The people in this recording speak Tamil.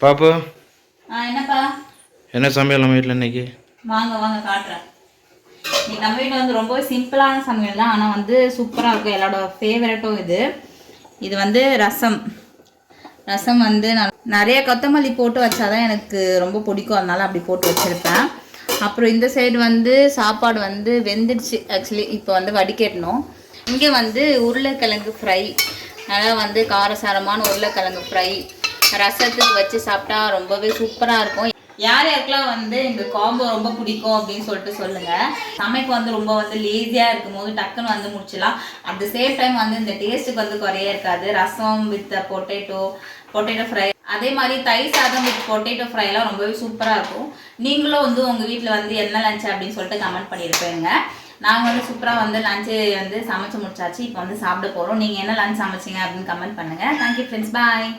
பாப்பு என்னப்பா என்ன சமையல் நம்ம வீட்டில் இன்னைக்கு? வாங்க வாங்க காட்டுறேன். இன்னைக்கு நம்ம வீட்டில் வந்து ரொம்ப சிம்பிளான சமையல் தான், ஆனால் வந்து சூப்பராக இருக்கும். எல்லாரோட ஃபேவரட்டும் இது வந்து ரசம். ரசம் வந்து நான் நிறைய கொத்தமல்லி போட்டு வச்சாதான் எனக்கு ரொம்ப பிடிக்கும், அதனால அப்படி போட்டு வச்சுருப்பேன். அப்புறம் இந்த சைடு வந்து சாப்பாடு வந்து வெந்துடுச்சு. ஆக்சுவலி இப்போ வந்து வடிகட்டணும். இங்கே வந்து உருளைக்கிழங்கு ஃப்ரை, அதனால் வந்து காரசாரமான உருளைக்கிழங்கு ஃப்ரை ரசத்துக்கு வச்சு சாப்பிட்டா ரொம்பவே சூப்பராக இருக்கும். யார் யாருக்கெல்லாம் வந்து இந்த காம்போ ரொம்ப பிடிக்கும் அப்படின்னு சொல்லிட்டு சொல்லுங்கள். சமைக்க வந்து ரொம்ப வந்து லேசியாக இருக்கும் போது டக்குன்னு வந்து முடிச்சிடலாம். அட் த சேம் டைம் வந்து இந்த டேஸ்ட்டுக்கு வந்து குறையே இருக்காது. ரசம் வித் பொட்டேட்டோ ஃப்ரை, அதே மாதிரி தயிர் சாதம் வித் பொட்டேட்டோ ஃப்ரைலாம் ரொம்பவே சூப்பராக இருக்கும். நீங்களும் வந்து உங்கள் வீட்டில் வந்து என்ன லஞ்ச் அப்படின்னு சொல்லிட்டு கமெண்ட் பண்ணியிருப்பேங்க. நாங்கள் வந்து சூப்பராக வந்து லஞ்சு வந்து சமைச்சு முடிச்சாச்சு. இப்போ வந்து சாப்பிட போகிறோம். நீங்கள் என்ன லஞ்ச் சமைச்சிங்க அப்படின்னு கமெண்ட் பண்ணுங்கள். தேங்க்யூ ஃப்ரெண்ட்ஸ், பாய்.